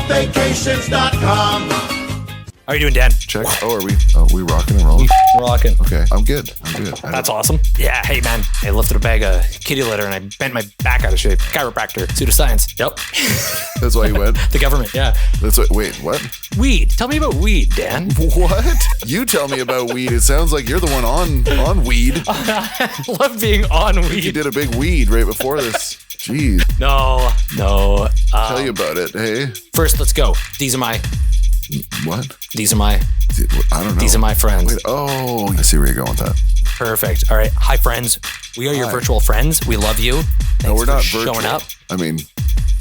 SWATvacations.com. How are you doing, Dan? Check. Oh, are we rocking and rolling? Rocking. Okay, I'm good. That's awesome. Yeah, hey, man. I lifted a bag of kitty litter and I bent my back out of shape. Chiropractor, pseudoscience. Yep. That's why you went? The government, yeah. Wait, what? Weed. Tell me about weed, Dan. What? You tell me about weed. It sounds like you're the one on weed. I love being on weed. You did a big weed right before this. Jeez. No. Tell you about it, hey? First, let's go. These are my... What? These are my... I don't know. These are my friends. Wait, oh, I see where you're going with that. Perfect. All right. Hi, friends. We are your virtual friends. We love you. Thanks No, we're not for virtual. showing up. I mean,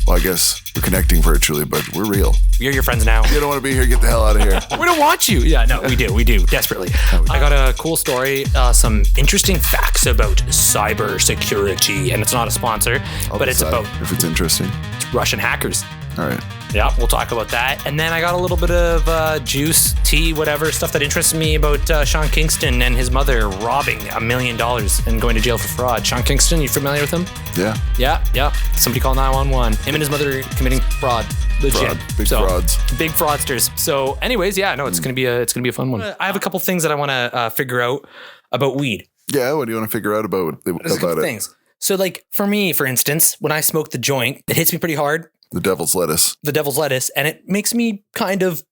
well, I guess we're connecting virtually, but we're real. We are your friends now. You don't want to be here, get the hell out of here. We don't want you. Yeah, no, we do, desperately. I got a cool story, some interesting facts about cyber security, and it's not a sponsor, but it's about if it's interesting. Russian hackers. All right. Yeah, we'll talk about that. And then I got a little bit of juice, tea, whatever, stuff that interests me about Sean Kingston and his mother robbing $1 million and going to jail for fraud. Sean Kingston, you familiar with him? Yeah. Yeah. Somebody call 911. Him and his mother committing fraud. Legit. Big frauds. Big fraudsters. So anyways, yeah, no, it's gonna be a fun one. I have a couple things that I want to figure out about weed. Yeah, what do you want to figure out about it? Things. So like for me, for instance, when I smoke the joint, it hits me pretty hard. The devil's lettuce. And it makes me kind of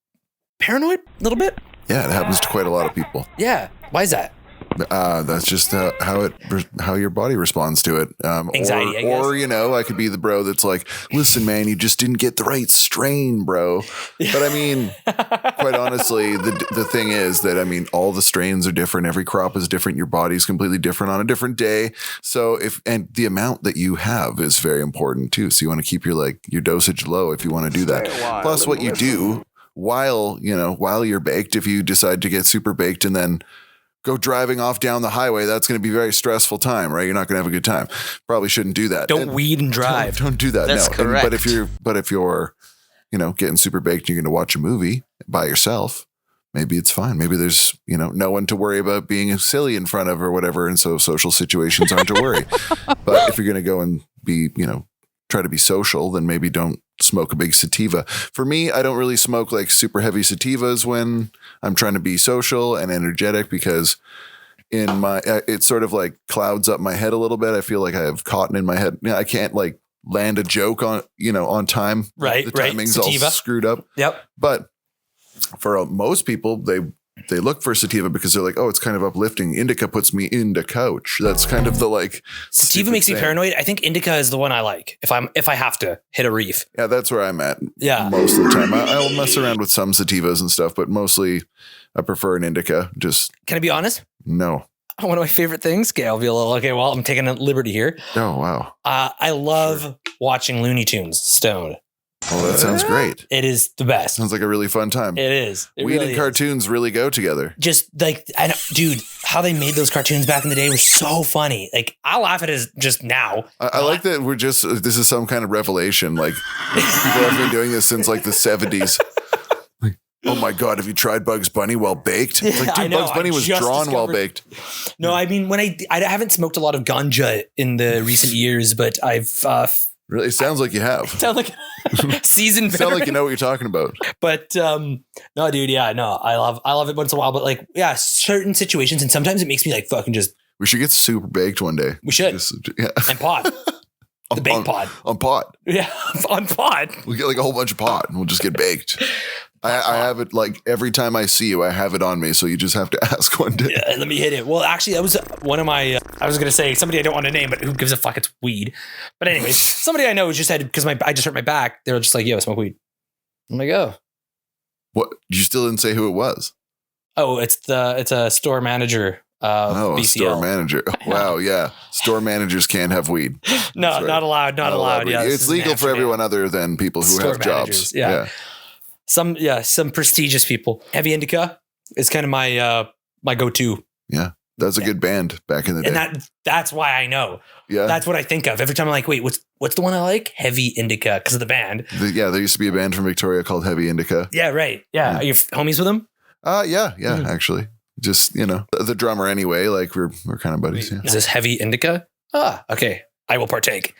paranoid a little bit. Yeah, it happens to quite a lot of people. Yeah. Why is that? That's just how your body responds to it. Anxiety, I guess. Or, I could be the bro that's like, listen, man, you just didn't get the right strain, bro. But I mean, quite honestly, the thing is that, I mean, all the strains are different. Every crop is different. Your body's completely different on a different day. So and the amount that you have is very important too. So you want to keep your dosage low if you want to do that. Plus what you do while you're baked, if you decide to get super baked and then go driving off down the highway, that's going to be a very stressful time, right? You're not going to have a good time. Probably shouldn't do that. Don't weed and drive. Don't do that. That's correct. But if you're, getting super baked and you're going to watch a movie by yourself, maybe it's fine. Maybe there's, no one to worry about being silly in front of or whatever. And so social situations aren't to worry. But if you're going to go and be, try to be social, then maybe don't smoke a big sativa. For me, I don't really smoke like super heavy sativas when I'm trying to be social and energetic, because it sort of like clouds up my head a little bit. I feel like I have cotton in my head. I can't like land a joke on time. Right. The timing's Sativa. all screwed up. Yep. But for most people, they look for sativa because they're like, oh, it's kind of uplifting. Indica puts me in the couch. That's kind of the like. Sativa makes me paranoid. I think indica is the one I like if I have to hit a reef. Yeah, that's where I'm at. Yeah. Most of the time. I'll mess around with some sativas and stuff, but mostly I prefer an indica. Can I be honest? No. One of my favorite things. Okay, I'll be a little, well, I'm taking a liberty here. Oh, wow. I love watching Looney Tunes stoned. Oh, that sounds great. It is the best. Sounds like a really fun time. It is. Weed and cartoons really go together. Just like, dude, how they made those cartoons back in the day were so funny. Like, I laugh at it as just now. I like that this is some kind of revelation. Like, people have been doing this since like the 70s. Like, oh my God, have you tried Bugs Bunny while baked? It's like, dude, Bugs Bunny was drawn while baked. No, I mean, when I haven't smoked a lot of ganja in the recent years, but I've... Really? It sounds like you have. Sound like seasoned veteran. Sound like you know what you're talking about. But no, dude, yeah, no. I love it once in a while, but like, yeah, certain situations, and sometimes it makes me like fucking just. We should get super baked one day. We should. Yeah. And pod. The baked pod. On pot. Yeah, on pod. We'll get like a whole bunch of pot and we'll just get baked. I have it like every time I see you, I have it on me. So you just have to ask one day. Yeah, let me hit it. Well, actually, that was one of my, I was going to say somebody I don't want to name, but who gives a fuck? It's weed. But anyways, somebody I know just had, because I just hurt my back. They were just like, yo, smoke weed. I'm like, oh. What? You still didn't say who it was? Oh, it's a store manager. BCL. Store manager. Wow. Yeah. Store managers can't have weed. No, right. Not allowed. Not allowed. Yeah, it's legal for everyone other than people who store have jobs. Yeah. Some prestigious people. Heavy Indica is kind of my go-to. Yeah. That's a good band back in the day. And that's why I know. Yeah. That's what I think of. Every time I'm like, wait, what's the one I like? Heavy Indica, because of the band. There used to be a band from Victoria called Heavy Indica. Yeah, right. Yeah. Are you homies with them? Yeah, actually. Just, the drummer anyway, like we're kind of buddies. Yeah. Is this Heavy Indica? Ah, okay. I will partake.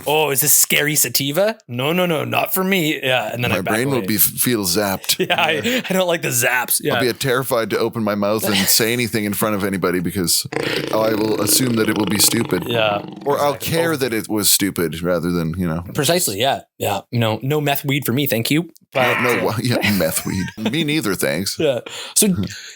Oh, is this scary sativa? No, not for me. Yeah, and then my brain will feel zapped. Yeah, I don't like the zaps. Yeah. I'll be terrified to open my mouth and say anything in front of anybody because I will assume that it will be stupid. Yeah. Or I'll care that it was stupid rather than, Precisely, yeah. Yeah. No meth weed for me, thank you. But, meth weed. Me neither, thanks. Yeah. So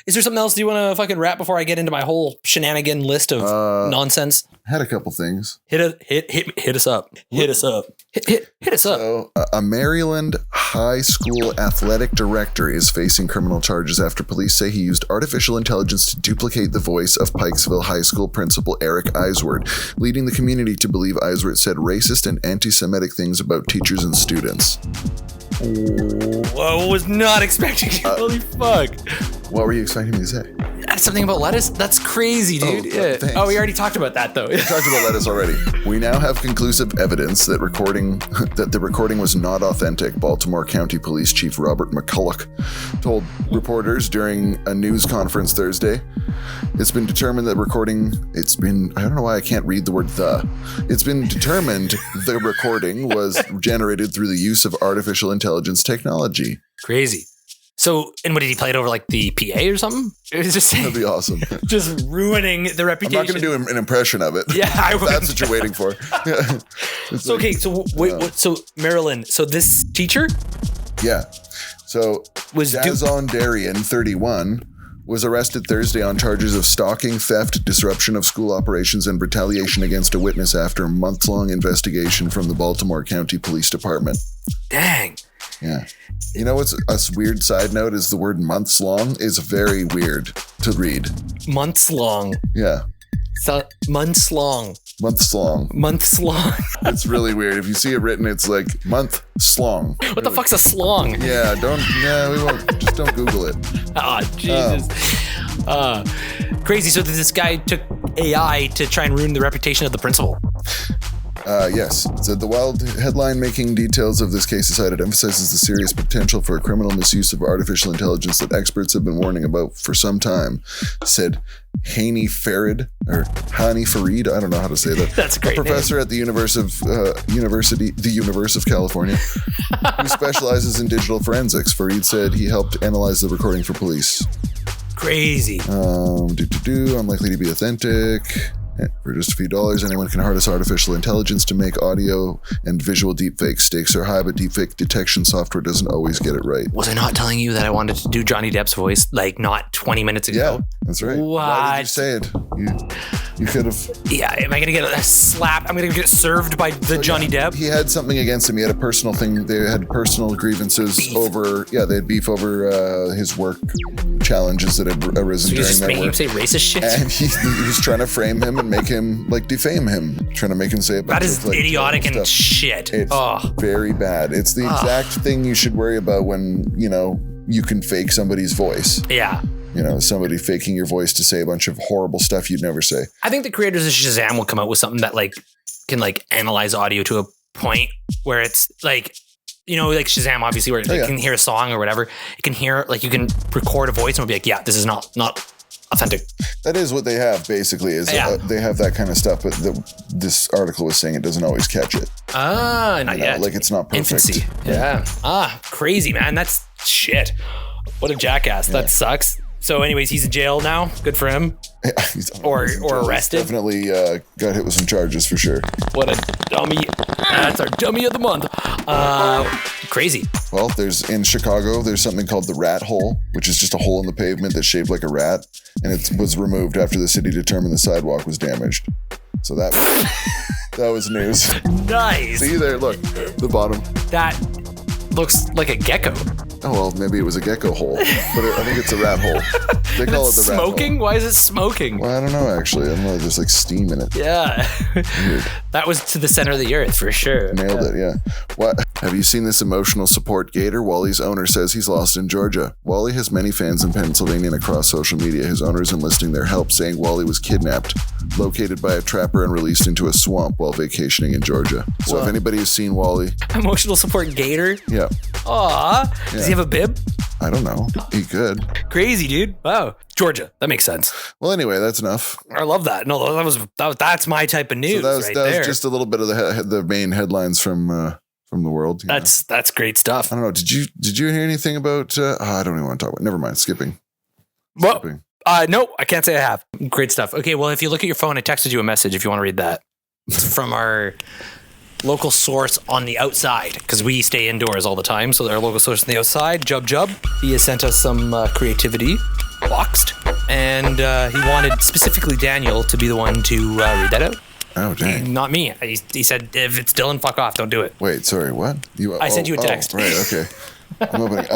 is there something else you want to fucking wrap before I get into my whole shenanigan list of nonsense? Had a couple things. Hit us up. Hit us up. Hit us up. So, a Maryland high school athletic director is facing criminal charges after police say he used artificial intelligence to duplicate the voice of Pikesville High School principal Eric Eisward, leading the community to believe Eisward said racist and anti-Semitic things about teachers and students. I was not expecting it. Holy fuck. What were you expecting me to say? Something about lettuce? That's crazy, dude. We already talked about that, though. We talked about lettuce already. We now have conclusive evidence that the recording was not authentic, Baltimore County Police Chief Robert McCulloch told reporters during a news conference Thursday. It's been determined that I don't know why I can't read the word the. It's been determined the recording was generated through the use of artificial intelligence technology. Crazy. So, and what did he play it over, like the PA or something? It was just that'd be awesome. Just ruining the reputation. I'm not going to do an impression of it. Yeah, I would. That's what you're waiting for. So Maryland. So this teacher? Yeah. So was Dazon Darien, 31, was arrested Thursday on charges of stalking, theft, disruption of school operations, and retaliation against a witness after a month-long investigation from the Baltimore County Police Department. Dang. Yeah. You know what's a weird side note is the word months long is very weird to read. Months long. Yeah. So, months long. Months long. Months long. It's really weird. If you see it written, it's like month slong. What the fuck's a slong? Yeah, we won't. Just don't Google it. Oh, Jesus. Crazy. So this guy took AI to try and ruin the reputation of the principal. Yes. So the wild headline-making details of this case decided emphasizes the serious potential for a criminal misuse of artificial intelligence that experts have been warning about for some time, said Hani Farid, I don't know how to say that. That's a great professor name. At the University of California, who specializes in digital forensics. Farid said he helped analyze the recording for police. Crazy. Unlikely to be authentic. For just a few dollars, anyone can harness artificial intelligence to make audio and visual deepfakes. Stakes are high, but deepfake detection software doesn't always get it right. Was I not telling you that I wanted to do Johnny Depp's voice like not 20 minutes ago? Yeah, that's right. What? Why did you say it? You could have. Yeah, am I going to get a slap? I'm going to get served by Johnny Depp? He had something against him. He had a personal thing. They had personal grievances over. Yeah, they had beef over his work challenges that had arisen during that work. Making him say racist shit? And he was trying to frame him and make him defame him, trying to make him say a bunch that is idiotic and shit. It's very bad. It's the exact thing you should worry about when you can fake somebody's voice. Yeah. Somebody faking your voice to say a bunch of horrible stuff you'd never say. I think the creators of Shazam will come out with something that can analyze audio to a point where it's like Shazam, obviously, where it can hear a song or whatever. It can hear, you can record a voice and it'll be like, yeah, this is not authentic. That is what they have, basically, is they have that kind of stuff, but this article was saying it doesn't always catch it. Not yet. It's not perfect. Infancy. Yeah. Crazy, man. That's shit. What a jackass. That sucks. So anyways, he's in jail now. Good for him. Or arrested. Definitely got hit with some charges for sure. What a dummy. That's our dummy of the month. Crazy. Well, in Chicago, there's something called the rat hole, which is just a hole in the pavement that's shaped like a rat. And it was removed after the city determined the sidewalk was damaged. So that was news. Nice. See there, look, the bottom. That looks like a gecko. Oh, well, maybe it was a gecko hole, but I think it's a rat hole. They call it the rat hole. Smoking? Why is it smoking? Well, I don't know, actually. I don't know. There's steam in it. Yeah. Weird. That was to the center of the earth for sure. Nailed it, yeah. What? Have you seen this emotional support gator? Wally's owner says he's lost in Georgia. Wally has many fans in Pennsylvania and across social media. His owners enlisting their help, saying Wally was kidnapped, located by a trapper, and released into a swamp while vacationing in Georgia. So if anybody has seen Wally... Emotional support gator? Yeah. Aw. Does he have a bib? I don't know. He could. Crazy, dude. Wow. Georgia. That makes sense. Well, anyway, that's enough. I love that. No, that's my type of news. So that was just a little bit of the main headlines from the world. That's great stuff. I don't know. Did you hear anything about? I don't even want to talk about. Never mind. Skipping. No, I can't say I have. Great stuff. Okay, well, if you look at your phone, I texted you a message if you want to read that. It's from our local source on the outside, because we stay indoors all the time. So our local source on the outside, Jub, he has sent us some creativity boxed, and he wanted specifically Daniel to be the one to read that out. Oh, dang. Not me. He said, if it's Dylan, fuck off. Don't do it. Wait, sorry, what? I sent you a text. Right, okay. I'm opening.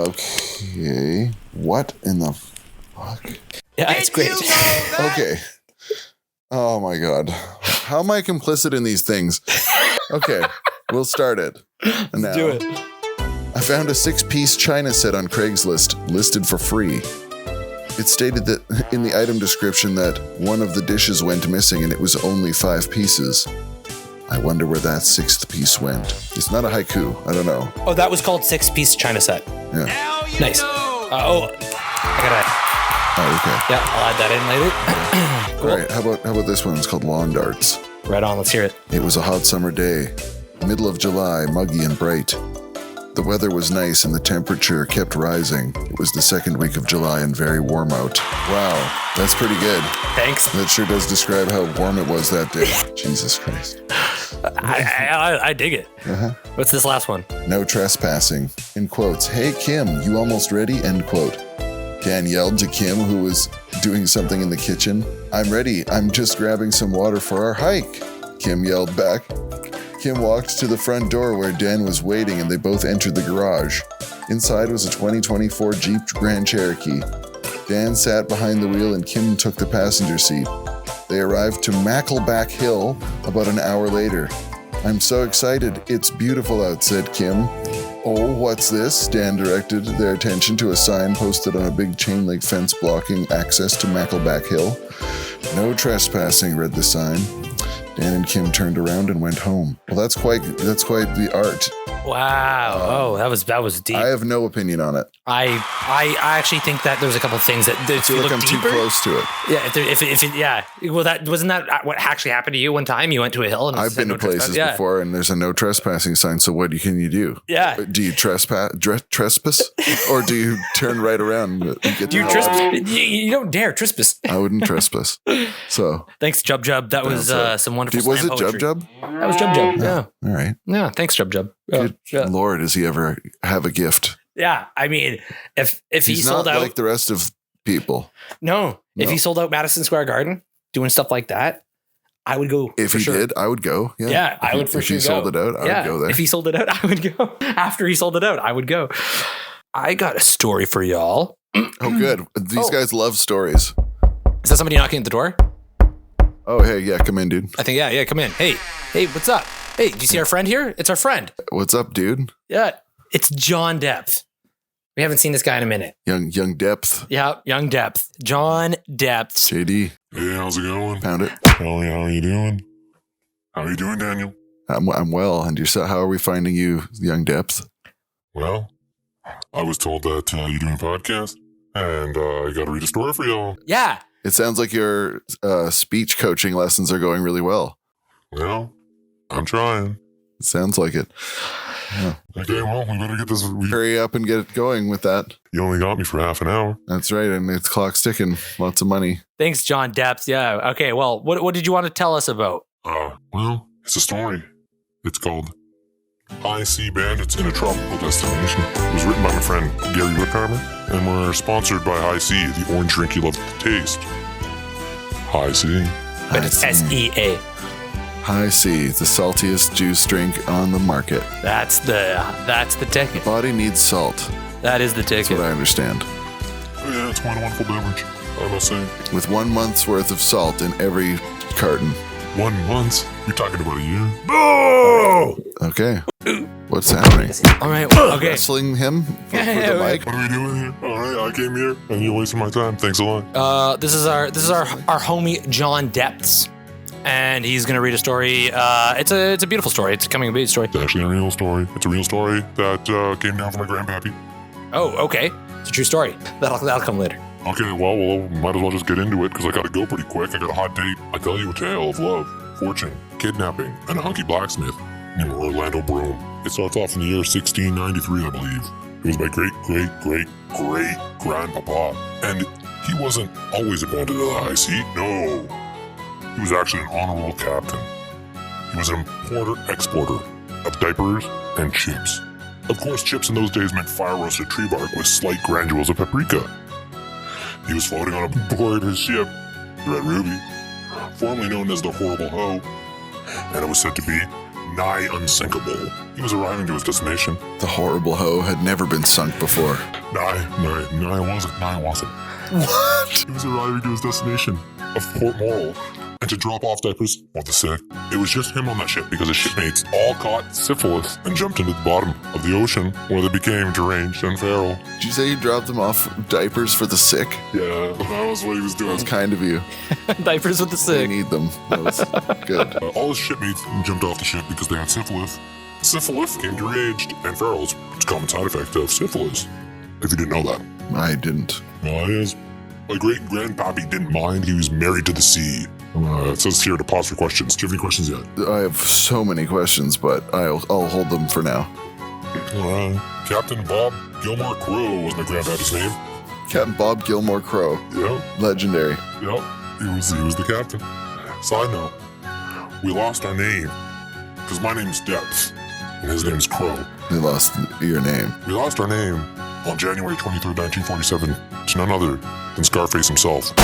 Okay. What in the fuck? Yeah, it's great. Okay. Oh, my God. How am I complicit in these things? Okay, we'll start it. Let's do it. I found a 6-piece China set on Craigslist listed for free. It stated that in the item description that one of the dishes went missing and it was only 5 pieces. I wonder where that 6th piece went. It's not a haiku. I don't know. Oh, that was called 6-piece China set. Yeah. Nice. I gotta. Oh, okay. Yeah, I'll add that in later. Cool. All right. How about this one? It's called Lawn Darts. Right on. Let's hear it. It was a hot summer day, middle of July, muggy and bright. The weather was nice and the temperature kept rising. It was the 2nd week of July and very warm out. Wow, that's pretty good. Thanks. That sure does describe how warm it was that day. Jesus Christ. I dig it. Uh-huh. What's this last one? No trespassing. In quotes, hey Kim, you almost ready? End quote. Dan yelled to Kim, who was doing something in the kitchen. I'm ready. I'm just grabbing some water for our hike. Kim yelled back. Kim walked to the front door where Dan was waiting and they both entered the garage. Inside was a 2024 Jeep Grand Cherokee. Dan sat behind the wheel and Kim took the passenger seat. They arrived to Mackleback Hill about an hour later. I'm so excited. It's beautiful out, said Kim. Oh, what's this? Dan directed their attention to a sign posted on a big chain link fence blocking access to Mackleback Hill. No trespassing, read the sign. Dan and Kim turned around and went home. Well, that's quite the art. Wow. That was deep. I have no opinion on it. I actually think that there's a couple of things that I feel like I'm deeper, too close to it. Yeah. Well, that wasn't that what actually happened to you one time. You went to a hill and I've been to places before, and there's a no trespassing sign. So what can you do? Yeah. Do you trespass, or do you turn right around and get you trespass? You don't dare trespass. I wouldn't trespass. So thanks, Jub. That was some wonderful. Was it poetry. Jub? That was Jub. Yeah. All right. Yeah. Thanks, Jub. Good Lord, does he ever have a gift? Yeah, I mean, if he He's sold not out like the rest of people. No, if he sold out Madison Square Garden doing stuff like that, I would go. If he did, I would go. Yeah, I would for sure. If he sold it out, I would go there. If he sold it out, I would go. After he sold it out, I would go. I got a story for y'all. Oh, good. These guys love stories. Is that somebody knocking at the door? Oh, hey, yeah, come in, dude. I think, yeah, come in. Hey, what's up? Hey, do you see our friend here? It's our friend. What's up, dude? Yeah, it's John Depth. We haven't seen this guy in a minute. Young Depth. Yeah, Young Depth. John Depth. JD. Hey, how's it going? Found it. How are you doing? How are you doing, Daniel? I'm well. And yourself? How are we finding you, Young Depth? Well, I was told that you're doing a podcast, and I got to read a story for y'all. Yeah. It sounds like your speech coaching lessons are going really well. Well, I'm trying. It sounds like it. Yeah. Okay, well, we better get this. Hurry up and get it going with that. You only got me for half an hour. That's right, and the clock's ticking. Lots of money. Thanks, John Depth. Yeah. Okay. Well, what did you want to tell us about? Well, it's a story. It's called High Sea Bandits in a Tropical Destination. It was written by my friend Gary Wickheimer, and we're sponsored by High Sea, the orange drink you love to taste. High Sea. But it's SEA. High Sea, the saltiest juice drink on the market. That's the ticket. Body needs salt. That is the ticket. That's what I understand. Oh, yeah, it's quite a wonderful beverage, I must say. With 1 month's worth of salt in every carton. 1 month? You're talking about a year? Oh! Okay. What's happening? All right. Okay. Wrestling him for the mic? What are we doing here? All right, I came here, and you're wasting my time. Thanks a lot. This is our homie John Depths, and he's gonna read a story. It's a beautiful story. It's a coming of age story. It's actually a real story. It's a real story that came down from my grandpappy. Oh, okay. It's a true story. That'll come later. Okay, well, might as well just get into it because I gotta go pretty quick. I got a hot date. I tell you a tale of love, fortune, kidnapping, and a hunky blacksmith named Orlando Broom. It starts off in the year 1693, I believe. It was my great-great-great-great-grandpapa. And he wasn't always a bandit of the high sea. No. He was actually an honorable captain. He was an importer-exporter of diapers and chips. Of course, chips in those days meant fire-roasted tree bark with slight granules of paprika. He was floating on board his ship, the Red Ruby, formerly known as the Horrible Hoe, and it was said to be nigh unsinkable. He was arriving to his destination. The Horrible Hoe had never been sunk before. Nigh wasn't. What? He was arriving to his destination of Port Moral, and to drop off diapers for the sick. It was just him on that ship because his shipmates all caught syphilis and jumped into the bottom of the ocean where they became deranged and feral. Did you say you dropped them off diapers for the sick? Yeah, that was what he was doing. That's kind of you. Diapers with the They sick. need them. That was good. All his shipmates jumped off the ship because they had syphilis. Syphilis became deranged and feral. It's a common side effect of syphilis. If you didn't know that. I didn't. Well, it is. My great-grandpappy didn't mind. He was married to the sea. It says here to pause for questions. Do you have any questions yet? I have so many questions, but I'll hold them for now. Captain Bob Gilmore Crow was my grandpappy's name. Captain Bob Gilmore Crow. Yep. Legendary. Yep. He was the captain. Side note, we lost our name because my name's Depth and his name's Crow. You lost your name. We lost our name on January 23rd, 1947 to none other than Scarface himself.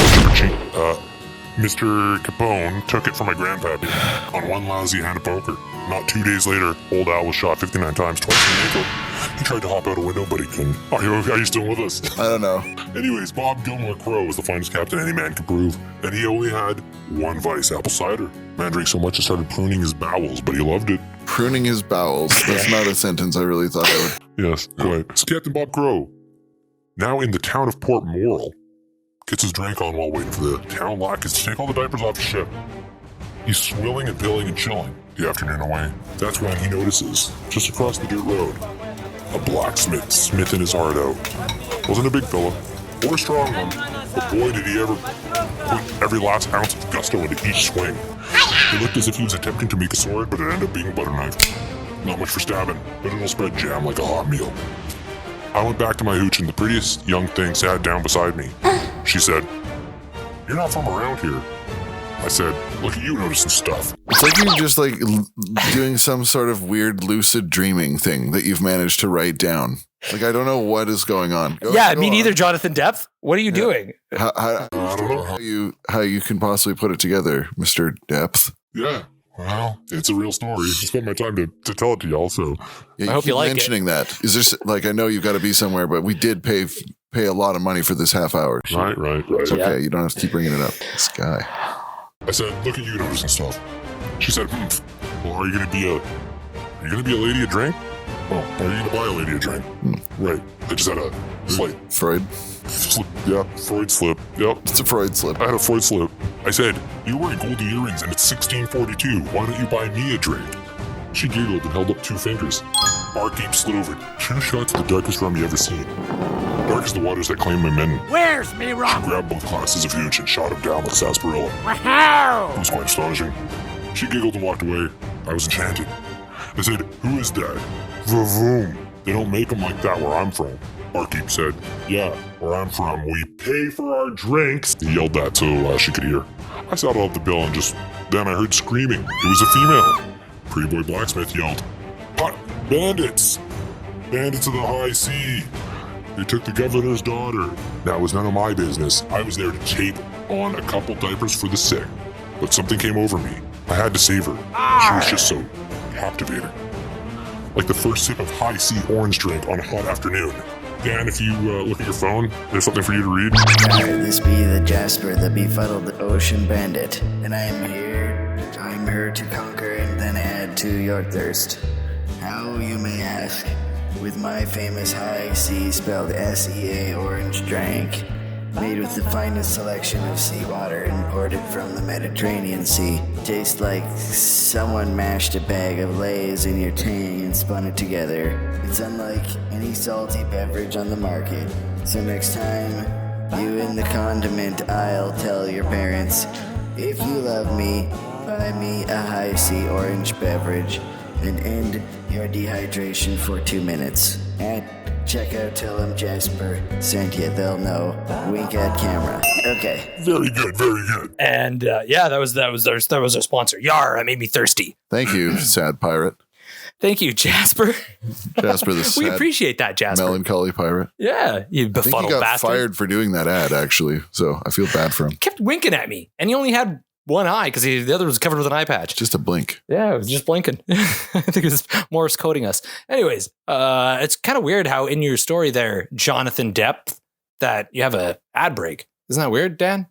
Mr. Capone took it from my grandpappy on one lousy hand of poker. Not 2 days later, old Al was shot 59 times, twice in the ankle. He tried to hop out a window, but he couldn't. Are you still with us? I don't know. Anyways, Bob Gilmore Crow was the finest captain any man could prove, and he only had one vice, apple cider. Man drank so much he started pruning his bowels, but he loved it. Pruning his bowels. That's not a sentence I really thought I would. Yes, quite. So Captain Bob Crow, now in the town of Port Moral, gets his drink on while waiting for the town lockers to take all the diapers off the ship. He's swilling and pilling and chilling the afternoon away. That's when he notices, just across the dirt road, a blacksmith smithing his heart out. Wasn't a big fella, or a strong one, but boy did he ever put every last ounce of gusto into each swing. It looked as if he was attempting to make a sword, but it ended up being a butter knife. Not much for stabbing, but it'll spread jam like a hot meal. I went back to my hooch and the prettiest young thing sat down beside me. She said, "You're not from around here." I said, "Look at you noticing stuff." It's like you're just like doing some sort of weird lucid dreaming thing that you've managed to write down. Like, I don't know what is going on. Go Me neither, Jonathan Depth. What are you doing? I don't know how you can possibly put it together, Mr. Depth. Yeah, well, it's a real story. I spent my time to tell it to y'all, so. Yeah, I hope you like mentioning that. Is there, like, I know you've got to be somewhere, but we did pay a lot of money for this half hour. So Right. it's okay. You don't have to keep bringing it up. This guy. I said, "Look at you noticing stuff." She said, "Well, are you gonna be a lady of drink? Oh, are you gonna buy a lady a drink?" Right. I just had a slight Freud. slip. Yeah, Freud slip. Yep. It's a Freud slip. I had a Freud slip. I said, "You're wearing gold earrings and it's 1642. Why don't you buy me a drink?" She giggled and held up 2 fingers. Barkeep slid over 2 shots of the darkest rum you ever seen. Dark as the waters that claim my men. Where's me She rum? grabbed both glasses of hooch and shot him down like sarsaparilla. It Wow! was quite astonishing. She giggled and walked away. I was enchanted. I said, "Who is that?" "Vavoom. They don't make them like that where I'm from." Barkeep said, "Yeah, where I'm from, we pay for our drinks." He yelled that so she could hear. I saddled up the bill and then I heard screaming. It was a female. Pretty boy blacksmith yelled, Bandits! Bandits of the high sea! They took the governor's daughter." That was none of my business. I was there to tape on a couple diapers for the sick. But something came over me. I had to save her. She was just so captivating. Like the first sip of high sea orange drink on a hot afternoon. Dan, if you look at your phone, there's something for you to read. Hi, this be the Jasper, the befuddled ocean bandit, and I'm here to conquer and then add to your thirst. How, you may ask, with my famous high sea spelled SEA orange drink, made with the finest selection of seawater imported from the Mediterranean Sea. Tastes like someone mashed a bag of Lay's in your tang and spun it together. It's unlike any salty beverage on the market. So next time You in the condiment aisle, tell your parents. If you love me, buy me a high C orange beverage and end your dehydration for 2 minutes. At checkout, tell them Jasper sent you, they'll know. Wink at camera. Okay. Very good, very good. And that was our sponsor. Yar, that made me thirsty. Thank you, sad pirate. Thank you, Jasper. Jasper, the sad, We appreciate that, Jasper. melancholy pirate. Yeah, you I think befuddled he got bastard. fired for doing that ad, actually. So I feel bad for him. Kept winking at me, and he only had one eye because the other was covered with an eye patch. Just a blink. Yeah, it was just blinking. I think it was Morse coding us. Anyways, it's kind of weird how in your story there, Jonathan Depth, that you have a ad break. Isn't that weird, Dan?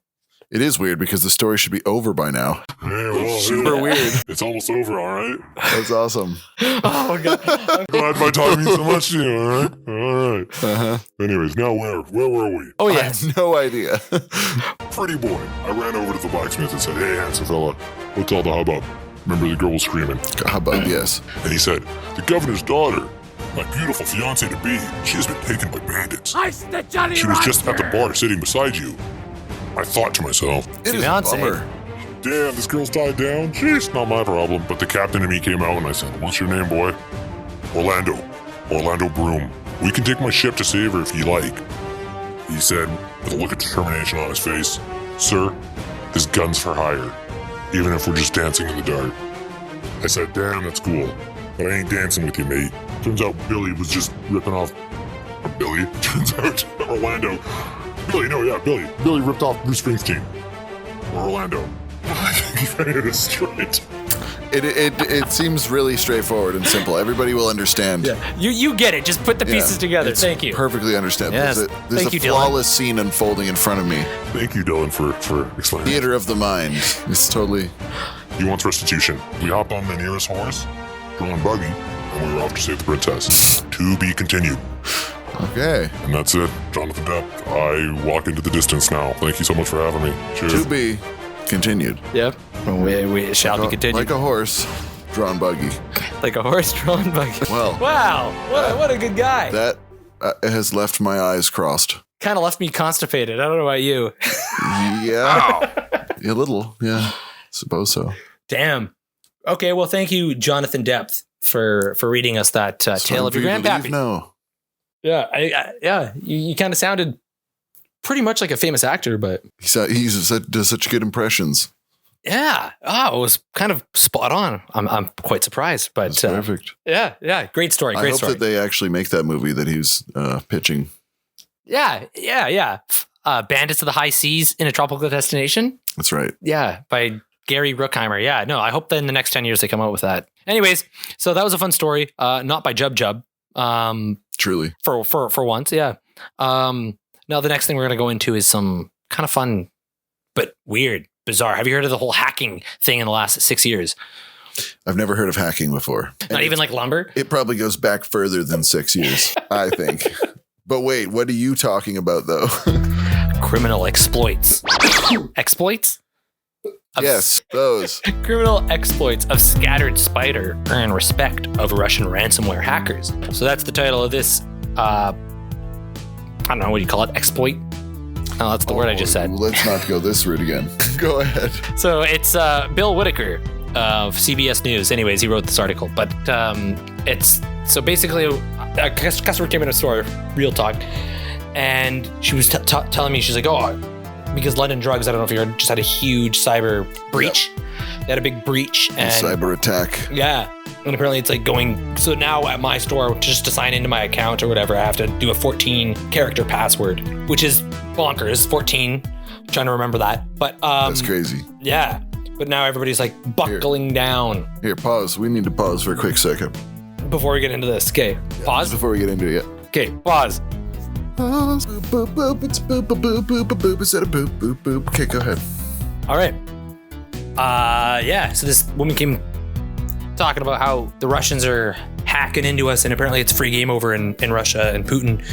It is weird because the story should be over by now. Hey, well, Super weird. It's almost over, all right? That's awesome. Oh, God. Glad my time means so much to you, all right? All right. Uh-huh. Anyways, now where were we? Oh, I yes. have no idea. Pretty boy. I ran over to the blacksmith and said, hey, handsome fella, what's all the hubbub? Remember the girl was screaming? Hubbub, yes. And he said, the governor's daughter, my beautiful fiancée-to-be, she has been taken by bandits. She was just at the bar sitting beside you. I thought to myself, It is a Fiancé. bummer. damn, this girl's tied down. Jeez, not my problem. But the captain and me came out and I said, what's your name, boy? Orlando Broom. We can take my ship to save her if you like. He said, with a look of determination on his face, sir, this gun's for hire, even if we're just dancing in the dark. I said, damn, that's cool, but I ain't dancing with you, mate. Turns out Billy was just ripping off... Billy? Turns out Orlando... Billy ripped off Bruce Springsteen. Or Orlando. I think he it straight. It seems really straightforward and simple. Everybody will understand. Yeah. You get it. Just put the pieces together. It's Thank you. Perfectly understand. Yes. There's Thank a you, Dylan. flawless scene unfolding in front of me. Thank you, Dylan, for explaining. Theater of the mind. It's totally... He wants restitution. We hopped on the nearest horse, drawn buggy, and we were off to save the princess. To be continued. Okay. And that's it. Jonathan Depp. I walk into the distance now. Thank you so much for having me. Cheers. To be continued. Yep. We shall be continued. Like a horse, drawn buggy. Like a horse-drawn buggy. Well, Wow. What a good guy. that has left my eyes crossed. Kind of left me constipated. I don't know about you. Yeah. A little. Yeah. Suppose so. Damn. Okay. Well, thank you, Jonathan Depth, for reading us that tale of your grandpappy. No. Yeah. You kind of sounded pretty much like a famous actor, but He does such good impressions. yeah. Oh, it was kind of spot on. I'm quite surprised, but That's perfect. yeah. Great story. I Great hope story. that they actually make that movie that he's pitching. Yeah. Bandits of the High Seas in a Tropical Destination. That's right. Yeah, by Gary Bruckheimer. Yeah, no, I hope that in the next 10 years they come out with that. Anyways, so that was a fun story. Not by Jub Jub. Truly. For once, yeah. Now the next thing we're gonna go into is some kind of fun, but weird, bizarre. Have you heard of the whole hacking thing in the last 6 years? I've never heard of hacking before. Not even like lumber? It probably goes back further than 6 years, I think. But wait, what are you talking about, though? Criminal exploits. Exploits? Yes, those. Criminal exploits of scattered spider earn respect of Russian ransomware hackers. So that's the title of this, I don't know, what do you call it? Exploit? Oh, that's the word I just said. Let's not go this route again. Go ahead. So it's Bill Whitaker of CBS News. Anyways, he wrote this article. But it's so basically a customer came in a store, real talk, and she was telling me, she's like, oh, because London Drugs, I don't know if you heard, just had a huge cyber breach. Yep. They had a big breach. And cyber attack. Yeah. And apparently it's like going, so now at my store, just to sign into my account or whatever, I have to do a 14-character password, which is bonkers. 14. I'm trying to remember that. But that's crazy. Yeah. But now everybody's like buckling down. Here, pause. We need to pause for a quick second. Before we get into this. Okay. Pause. Before we get into it. Okay. Pause. Pause. Boop, boop, boop. It's boop, boop, boop, boop, boop, boop. Instead of boop, boop, boop. Okay, go ahead. All right. Yeah. So this woman came talking about how the Russians are hacking into us, and apparently it's free game over in Russia, and Putin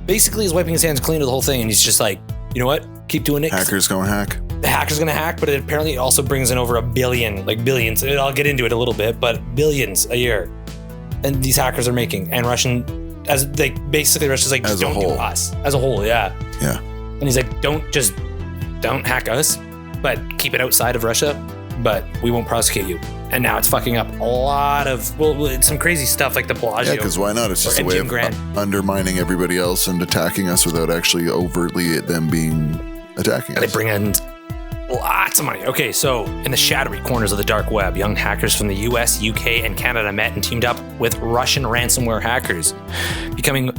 basically is wiping his hands clean of the whole thing, and he's just like, you know what? Keep doing it. Hackers gonna hack. The hacker's gonna hack, but it apparently also brings in over $1 billion, like billions. I'll get into it a little bit, but billions a year. And these hackers are making, and Russia's like, just don't do us as a whole. Yeah. Yeah. And he's like, don't hack us, but keep it outside of Russia, but we won't prosecute you. And now it's fucking up a lot of, it's some crazy stuff like the Bellagio. Yeah, because why not? It's just a way of undermining everybody else and attacking us without actually overtly them being attacking us. They bring in lots of money. Okay, so in the shadowy corners of the dark web, young hackers from the US, UK, and Canada met and teamed up with Russian ransomware hackers, becoming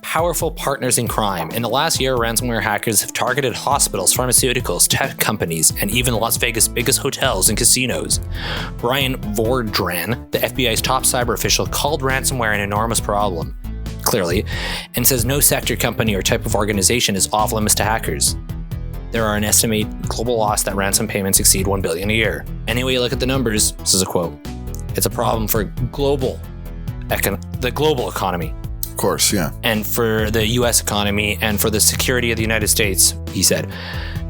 powerful partners in crime. In the last year, ransomware hackers have targeted hospitals, pharmaceuticals, tech companies, and even Las Vegas' biggest hotels and casinos. Brian Vordran, the FBI's top cyber official, called ransomware an enormous problem, clearly, and says no sector, company, or type of organization is off limits to hackers. There are an estimated global loss that ransom payments exceed $1 billion a year. Anyway, you look at the numbers, this is a quote, it's a problem for the global economy. Of course, yeah. And for the US economy and for the security of the United States, he said.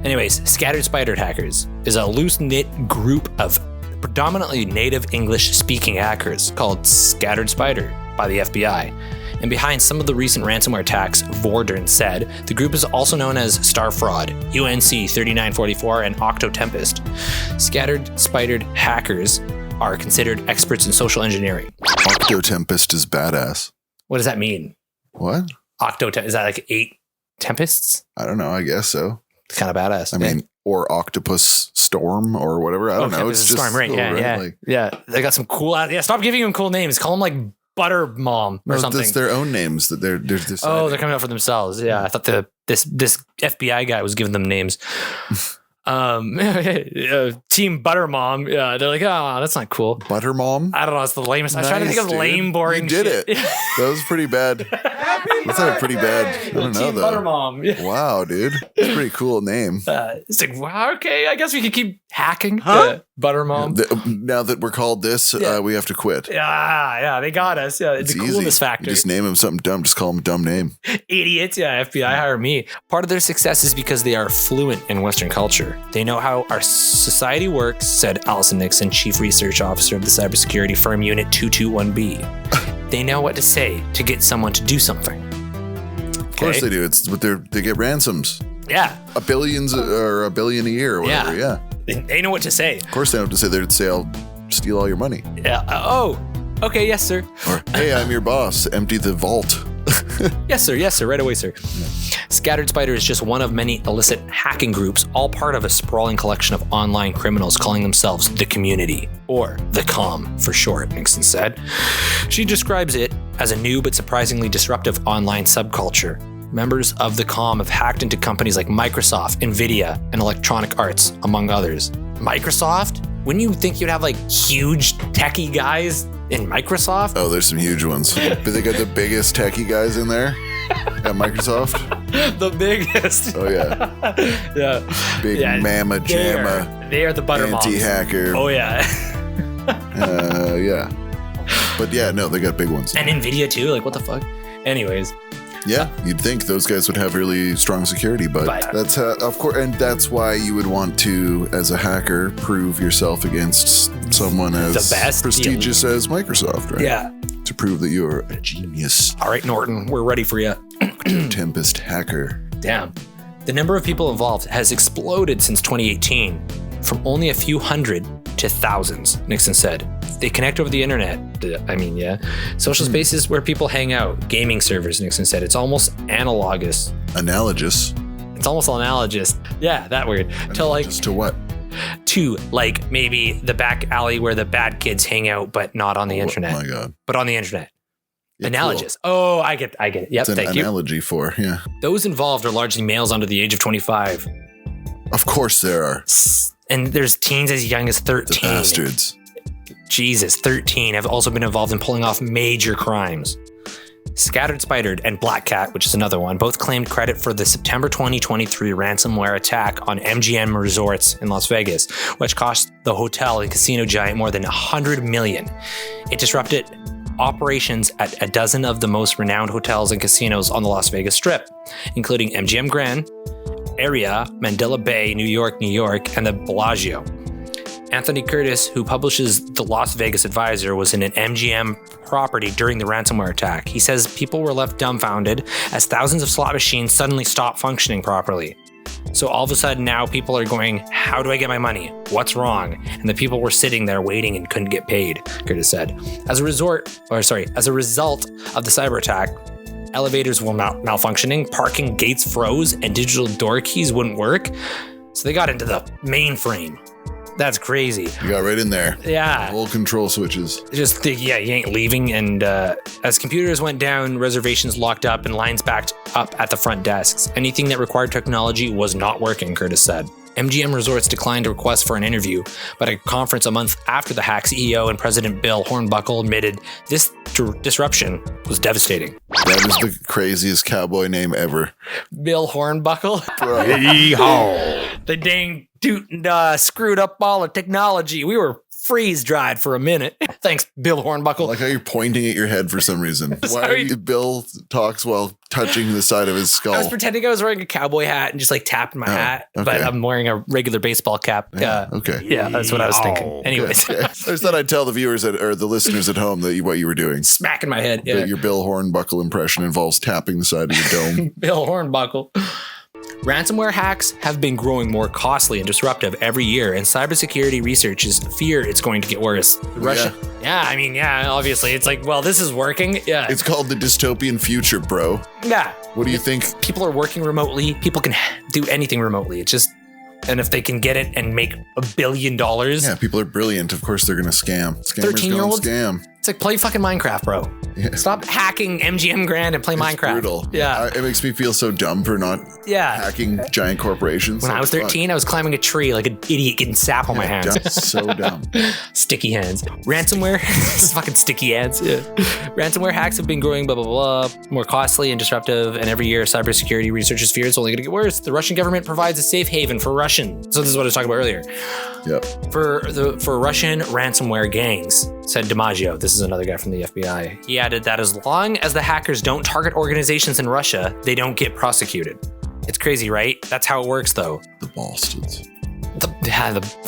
Anyways, Scattered Spider Hackers is a loose-knit group of predominantly native English-speaking hackers called Scattered Spider by the FBI. And behind some of the recent ransomware attacks, Vordran said, the group is also known as Star Fraud, UNC 3944, and Octo Tempest. Scattered Spidered hackers are considered experts in social engineering. Octo Tempest is badass. What does that mean? What? Is that like 8 tempests? I don't know. I guess so. It's kind of badass. I mean, or Octopus Storm or whatever. I don't know. It's just Storm, right? Yeah. Yeah. They got some cool. Yeah. Stop giving them cool names. Call them like Butter Mom or something. It's their own names that they're deciding. Oh, they're coming up for themselves. Yeah. I thought this FBI guy was giving them names. Team Butter Mom. Yeah. They're like, oh, that's not cool. Butter Mom? I don't know. It's the lamest. Nice, I was trying to think of lame, boring You did shit. it. That was pretty bad. That's not pretty bad. I don't know, Team though. Butter Mom. Yeah. Wow, dude. It's a pretty cool name. It's like, wow, okay. I guess we could keep hacking. Huh? Butter Mom. Now that we're called this, we have to quit. Yeah. They got us. Yeah. It's a coolness factor. You just name them something dumb. Just call them a dumb name. Idiots. Yeah. FBI, hire me. Part of their success is because they are fluent in Western culture. They know how our society works, said Allison Nixon, Chief Research Officer of the cybersecurity firm Unit 221B. They know what to say to get someone to do something. Of course they do. It's what they get ransoms. Yeah. $1 billion a year or whatever. Yeah. They know what to say. Of course they know what to say. They'd say, I'll steal all your money. Yeah. Okay. Yes, sir. Or, hey, I'm your boss. Empty the vault. Yes, sir. Right away, sir. Yeah. Scattered Spider is just one of many illicit hacking groups, all part of a sprawling collection of online criminals calling themselves the Community, or the Com for short, Nixon said. She describes it as a new but surprisingly disruptive online subculture. Members of the Com have hacked into companies like Microsoft, Nvidia, and Electronic Arts, among others. Microsoft? Wouldn't you think you'd have like huge techie guys in Microsoft? Oh, there's some huge ones. But they got the biggest techie guys in there at Microsoft. The biggest. Oh, yeah. Yeah. Big mamma jamma. They are the butter moms. Anti-hacker. Oh, yeah. Yeah. But yeah, no, they got big ones. And Nvidia too. Like, what the fuck? Anyways. Yeah, you'd think those guys would have really strong security, but that's of course, and that's why you would want to, as a hacker, prove yourself against someone as prestigious as Microsoft, right? Yeah, to prove that you're a genius. All right, Norton, we're ready for you. Tempest hacker. Damn, the number of people involved has exploded since 2018, from only a few hundred to thousands. Nixon said. They connect over the internet. Social spaces where people hang out. Gaming servers, Nixon said. It's almost analogous. Analogous? It's almost analogous. Yeah, that word. Analogous to what? To like maybe the back alley where the bad kids hang out, but not on the internet. Oh my God. But on the internet. Yeah, analogous. Cool. Oh, I get it. Yep, thank you. Analogy for, yeah. Those involved are largely males under the age of 25. Of course there are. And there's teens as young as 13. The bastards. Jesus, 13 have also been involved in pulling off major crimes. Scattered Spidered and Black Cat, which is another one, both claimed credit for the September 2023 ransomware attack on MGM Resorts in Las Vegas, which cost the hotel and casino giant more than $100 million. It disrupted operations at a dozen of the most renowned hotels and casinos on the Las Vegas Strip, including MGM Grand, Area, Mandela Bay, New York, and the Bellagio. Anthony Curtis, who publishes the Las Vegas Advisor, was in an MGM property during the ransomware attack. He says people were left dumbfounded as thousands of slot machines suddenly stopped functioning properly. So all of a sudden now people are going, how do I get my money? What's wrong? And the people were sitting there waiting and couldn't get paid, Curtis said. As a result of the cyber attack, elevators were malfunctioning, parking gates froze, and digital door keys wouldn't work. So they got into the mainframe. That's crazy. You got right in there. Yeah. Old control switches. You ain't leaving. And as computers went down, reservations locked up and lines backed up at the front desks. Anything that required technology was not working, Curtis said. MGM Resorts declined a request for an interview, but at a conference a month after the hack, CEO and President Bill Hornbuckle admitted this disruption was devastating. That is the craziest cowboy name ever. Bill Hornbuckle? Bro. The dang dude screwed up all the technology. We were freeze-dried for a minute. Thanks, Bill Hornbuckle. I like how you're pointing at your head for some reason. Sorry. Bill talks while touching the side of his skull. I was pretending I was wearing a cowboy hat and just like tapping my hat, but I'm wearing a regular baseball cap. Okay. Yeah, that's what I was thinking. Anyways. Okay. I just thought I'd tell the viewers or the listeners at home that what you were doing. Smacking my head. Yeah. Your Bill Hornbuckle impression involves tapping the side of your dome. Bill Hornbuckle. Ransomware hacks have been growing more costly and disruptive every year, and cybersecurity researchers fear it's going to get worse. Obviously. It's like, well, this is working. Yeah. It's called the dystopian future, bro. Yeah. What do you think? People are working remotely. People can do anything remotely. It's just, and if they can get it and make $1 billion. Yeah, people are brilliant. Of course, they're going to scam. Scammers 13-year-olds? Scam. It's like, play fucking Minecraft, bro. Yeah. Stop hacking MGM Grand and play Minecraft. Brutal. Yeah. It makes me feel so dumb for not hacking giant corporations. When I was 13, I was climbing a tree like an idiot getting sap on my hands. So dumb. Sticky hands. Ransomware. This is fucking sticky hands. Yeah. Ransomware hacks have been growing, blah, blah, blah, more costly and disruptive. And every year, cybersecurity researchers fear it's only going to get worse. The Russian government provides a safe haven for Russian. So this is what I was talking about earlier. Yep. For Russian ransomware gangs, said DiMaggio. This is another guy from the FBI. He added that as long as the hackers don't target organizations in Russia, they don't get prosecuted. It's crazy, right? That's how it works, though. The bastards. The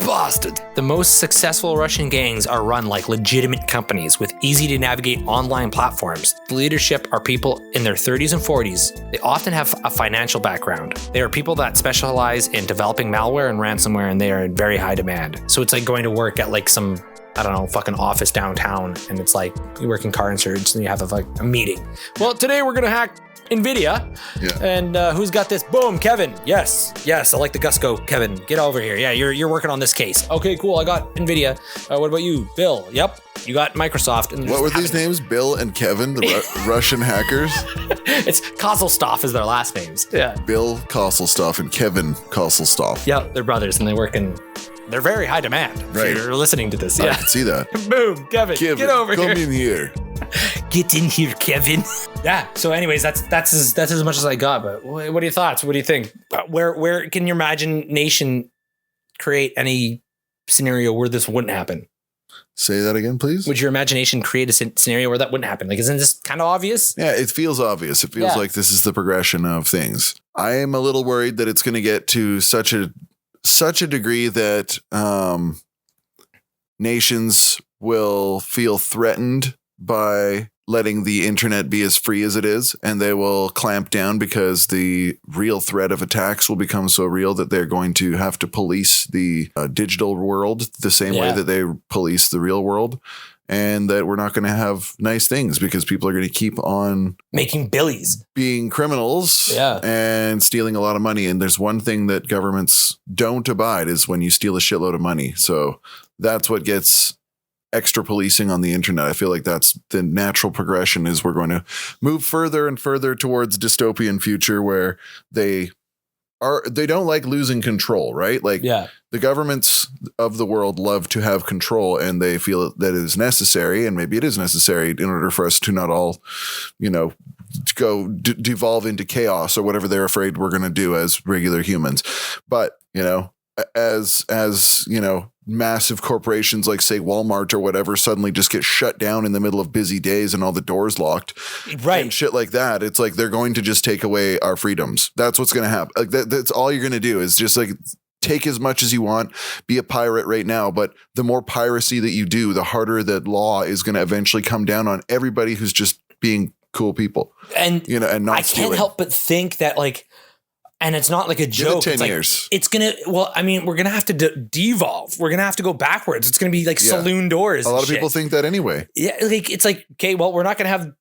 bastards. The most successful Russian gangs are run like legitimate companies with easy to navigate online platforms. The leadership are people in their 30s and 40s. They often have a financial background. They are people that specialize in developing malware and ransomware, and they are in very high demand. So it's like going to work at like some, I don't know, fucking office downtown, and it's like you work in car insurance and you have a meeting. Well, today we're gonna hack NVIDIA. Yeah. And who's got this? Boom, Kevin. Yes, I like the Gusco. Kevin, get over here. Yeah, you're working on this case. Okay, cool. I got NVIDIA. What about you, Bill? Yep, you got Microsoft. And what were these names? Bill and Kevin, the Russian hackers? It's Kozlostov is their last names. Yeah. Bill Kozlostov and Kevin Kozlostov. Yeah, they're brothers, and they work in. They're very high demand. Right. If you're listening to this. I Yeah. can see that. Boom, Kevin, get over here. Come in here. Get in here, Kevin. Yeah. So, anyways, that's as much as I got. But what are your thoughts? What do you think? Where can your imagination create any scenario where this wouldn't happen? Say that again, please. Would your imagination create a scenario where that wouldn't happen? Like, isn't this kind of obvious? Yeah, it feels obvious. It feels like this is the progression of things. I am a little worried that it's going to get to such a degree that nations will feel threatened by letting the internet be as free as it is, and they will clamp down because the real threat of attacks will become so real that they're going to have to police the digital world the same way that they police the real world, and that we're not going to have nice things because people are going to keep on making billies, being criminals, and stealing a lot of money. And there's one thing that governments don't abide is when you steal a shitload of money. So that's what gets extra policing on the internet. I feel like that's the natural progression, is we're going to move further and further towards dystopian future where they don't like losing control, right? Like the governments of the world love to have control, and they feel that it is necessary, and maybe it is necessary in order for us to not all, go devolve into chaos or whatever they're afraid we're going to do as regular humans. But, as massive corporations like, say, Walmart or whatever suddenly just get shut down in the middle of busy days and all the doors locked, right, and shit like that, it's like they're going to just take away our freedoms. That's what's going to happen. Like that's all you're going to do is just like take as much as you want, be a pirate right now. But the more piracy that you do, the harder that law is going to eventually come down on everybody who's just being cool people. And and not I can't help but think that like, and it's not like a joke. Give it 10 it's years. Like, it's going to, well, I mean, we're going to have to devolve. We're going to have to go backwards. It's going to be like saloon doors. A lot of people think that anyway. Yeah. Like, it's like, okay, well, we're not going to have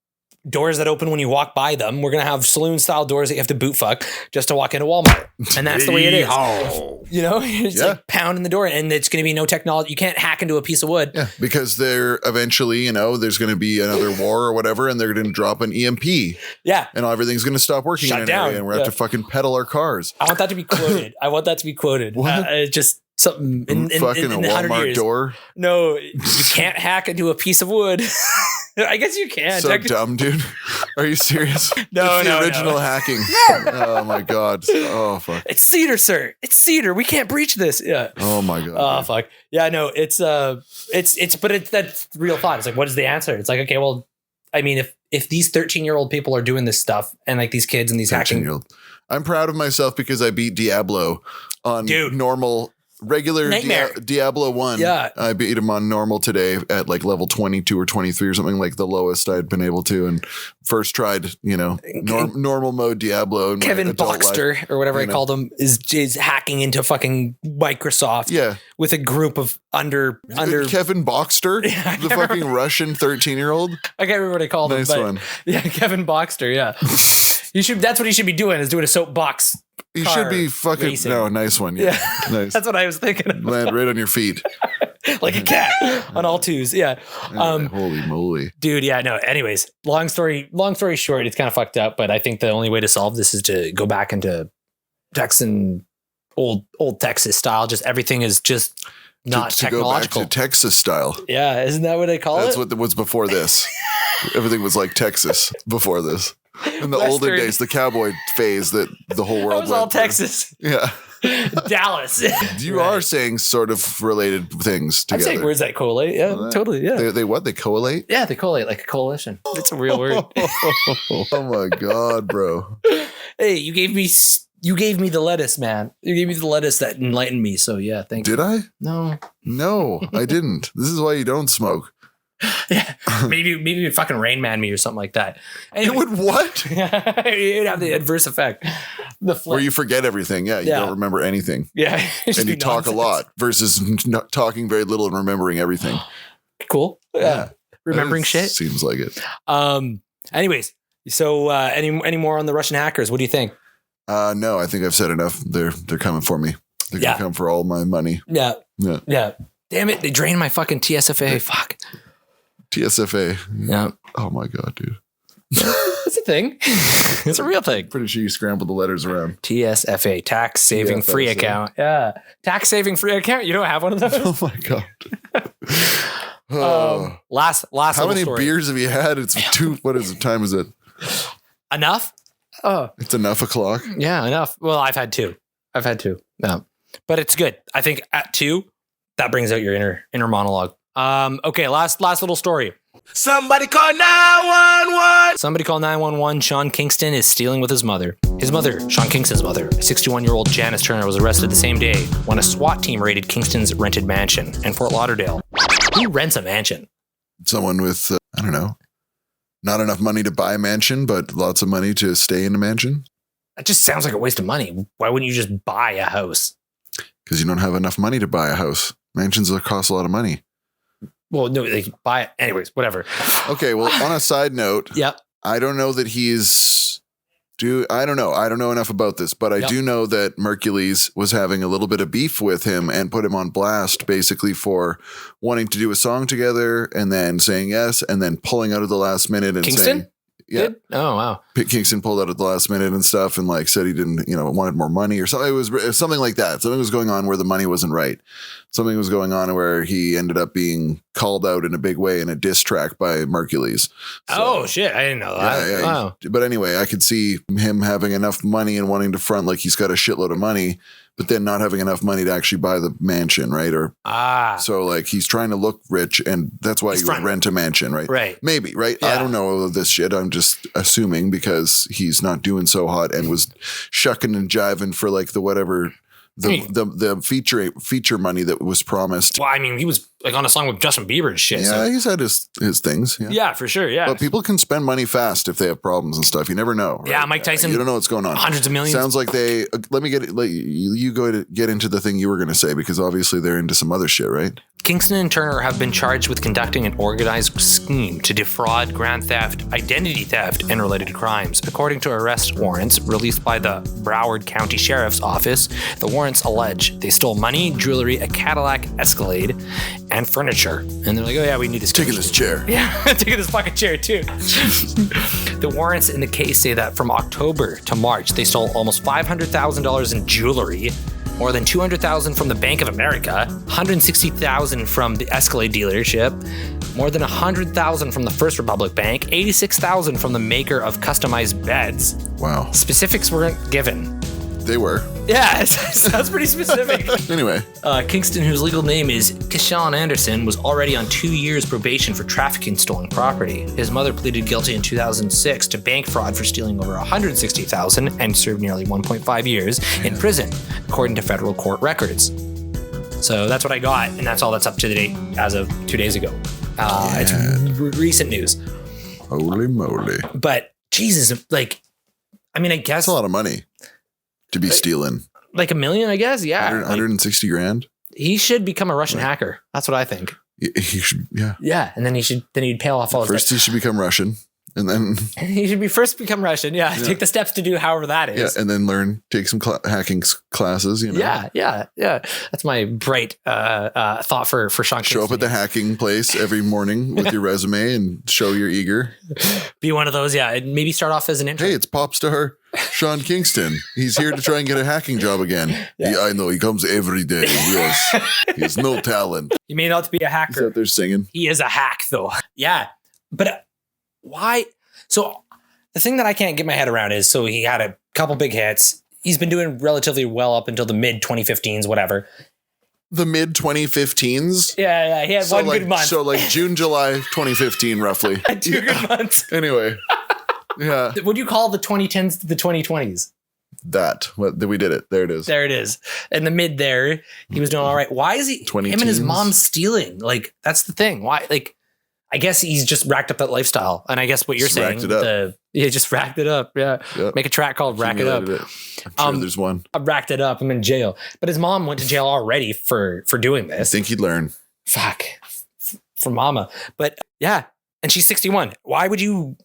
doors that open when you walk by them. We're going to have saloon style doors that you have to boot fuck just to walk into Walmart. And that's the way it is. It's like pounding the door, and it's going to be no technology. You can't hack into a piece of wood. Yeah. Because they're eventually, there's going to be another war or whatever, and they're going to drop an EMP. Yeah. And everything's going to stop working Shut in an down. area, and we're going to have to fucking pedal our cars. I want that to be quoted. What? Just something in fucking in a 100 Walmart years. door. No, you can't hack into a piece of wood. I guess you can. So dumb, dude. Are you serious? No, it's the no, original no. hacking. Oh my god. Oh fuck. It's cedar, sir. It's cedar. We can't breach this. Yeah. Oh my god. Oh fuck. Yeah. No. It's that's real thought. It's like, what is the answer? It's like, okay, well, I mean, if these 13-year-old people are doing this stuff, and like these kids and these hacking, I'm proud of myself because I beat Diablo on normal. Regular Diablo 1. Yeah. I beat him on normal today at like level 22 or 23 or something, like the lowest I'd been able to. And first tried, normal mode Diablo. In Kevin Boxster life, or whatever I called him is hacking into fucking Microsoft. Yeah. With a group of under Kevin Boxster, the fucking Russian 13-year-old. I can't remember what I called him. Nice one. Yeah, Kevin Boxster. Yeah. That's what he should be doing, is doing a soapbox. You should be fucking racing. No, nice one. Yeah. Nice. That's what I was thinking of. Land right on your feet. Like a cat on all twos. Yeah. Holy moly. Dude, yeah, no. Anyways, long story short, it's kind of fucked up, but I think the only way to solve this is to go back into Texan old Texas style. Just everything is just not technological. Go back to Texas style. Yeah, isn't that what they call it? That's what was before this. Everything was like Texas before this. In the olden days, the cowboy phase that the whole world was all Texas. Yeah. Dallas. You are saying sort of related things together. I'm saying words that collate. Yeah, totally. Yeah. They what? They collate? Yeah, they collate like a coalition. It's a real word. Oh my God, bro. Hey, you gave me the lettuce, man. You gave me the lettuce that enlightened me. So yeah, thank you. Did I? No, I didn't. This is why you don't smoke. Yeah, maybe it fucking Rain Man me or something like that. Anyway, it would what? It would have the adverse effect. Where you forget everything. Yeah, you don't remember anything. Yeah, and you talk a lot versus not talking very little and remembering everything. Cool. Yeah, remembering shit. Seems like it. Anyways, so any more on the Russian hackers? What do you think? No, I think I've said enough. They're coming for me. They're gonna come for all my money. Yeah. Damn it! They drained my fucking TSFA. Fuck. TSFA. Yeah. Oh my God, dude. It's a thing. It's a real thing. Pretty sure you scrambled the letters around. TSFA, tax saving free account. Yeah. Tax saving free account. You don't have one of those? Oh my God. Last. How many beers have you had? It's what is the time? Is it enough? Oh, it's enough o'clock. Yeah, enough. Well, I've had two. No, but it's good. I think at 2, that brings out your inner monologue. Okay, last little story. Somebody call 911. Somebody call 911. Sean Kingston is stealing with his mother. His mother, Sean Kingston's mother, 61-year-old Janice Turner, was arrested the same day when a SWAT team raided Kingston's rented mansion in Fort Lauderdale. Who rents a mansion? Someone with, I don't know, not enough money to buy a mansion, but lots of money to stay in a mansion. That just sounds like a waste of money. Why wouldn't you just buy a house? Because you don't have enough money to buy a house. Mansions cost a lot of money. Well, no, they buy it. Anyways, whatever. Okay, well, on a side note, yep. I don't know that I don't know. I don't know enough about this, but I do know that Mercules was having a little bit of beef with him and put him on blast basically for wanting to do a song together and then saying yes and then pulling out at the last minute and Kingston? saying, yeah. Did? Oh, wow. Kingston pulled out at the last minute and stuff and like said he didn't, wanted more money or something. It was something like that. Something was going on where the money wasn't right. Something was going on where he ended up being called out in a big way in a diss track by Mercules. Oh, shit. I didn't know that. Yeah. Wow. But anyway, I could see him having enough money and wanting to front like he's got a shitload of money, but then not having enough money to actually buy the mansion, right? So like he's trying to look rich, and that's why he would rent a mansion, right? Right. Maybe, right? Yeah. I don't know all of this shit. I'm just assuming because he's not doing so hot and was shucking and jiving for like the whatever the feature money that was promised. Well, I mean, he was like on a song with Justin Bieber and shit. Yeah, So. he's had his things. Yeah, for sure. Yeah. But people can spend money fast if they have problems and stuff. You never know. Right? Yeah, Mike Tyson. You don't know what's going on. Hundreds of millions. Sounds like they. Let me you go to get into the thing you were going to say, because obviously they're into some other shit, right? Kingston and Turner have been charged with conducting an organized scheme to defraud, grand theft, identity theft, and related crimes. According to arrest warrants released by the Broward County Sheriff's Office, the warrants allege they stole money, jewelry, a Cadillac Escalade, and furniture. And they're like, oh yeah, we need this. Taking this chair. Yeah, taking this fucking chair too. The warrants in the case say that from October to March, they stole almost $500,000 in jewelry, more than $200,000 from the Bank of America, $160,000 from the Escalade dealership, more than $100,000 from the First Republic Bank, $86,000 from the maker of customized beds. Wow. Specifics weren't given. They were. Yeah, sounds pretty specific. Anyway. Kingston, whose legal name is Sean Anderson, was already on 2 years probation for trafficking stolen property. His mother pleaded guilty in 2006 to bank fraud for stealing over $160,000 and served nearly 1.5 years in prison, according to federal court records. So that's what I got, and that's all that's up to date as of 2 days ago. It's recent news. Holy moly. But Jesus, like, I mean, I guess that's a lot of money to be stealing. Like $1 million, I guess. Yeah. 160 grand. He should become a Russian hacker. That's what I think. He should, yeah. Yeah. And then he'd pay off all his First, he should become Russian. And then he should become Russian. Yeah. Take the steps to do however that is. Yeah. And then take some hacking classes, you know? Yeah. That's my bright thought for Sean Kingstons. Show up at the hacking place every morning with your resume and show you're eager. Be one of those. Yeah. And maybe start off as an intern. Hey, it's pop star Sean Kingston. He's here to try and get a hacking job again. Yeah. I know. He comes every day. Yes. He has no talent. He may not be a hacker. He's out there singing. He is a hack, though. Yeah. But why? So the thing that I can't get my head around is, so he had a couple big hits. He's been doing relatively well up until the mid 2015s, whatever. The mid 2015s? Yeah. He had one good month. So like June, July 2015, roughly. 2 good months. Anyway. Yeah. What do you call the 2010s to the 2020s? We did it. There it is. There it is. In the mid there, he was doing all right. Why is him and his mom stealing? Like, that's the thing. Why? Like, I guess he's just racked up that lifestyle. And I guess what you're saying, just racked it up. Yeah. Yep. Make a track called Rack It Up. I'm sure there's one. I racked it up. I'm in jail. But his mom went to jail already for doing this. I think he'd learn. Fuck. For mama. But yeah. And she's 61. Why would you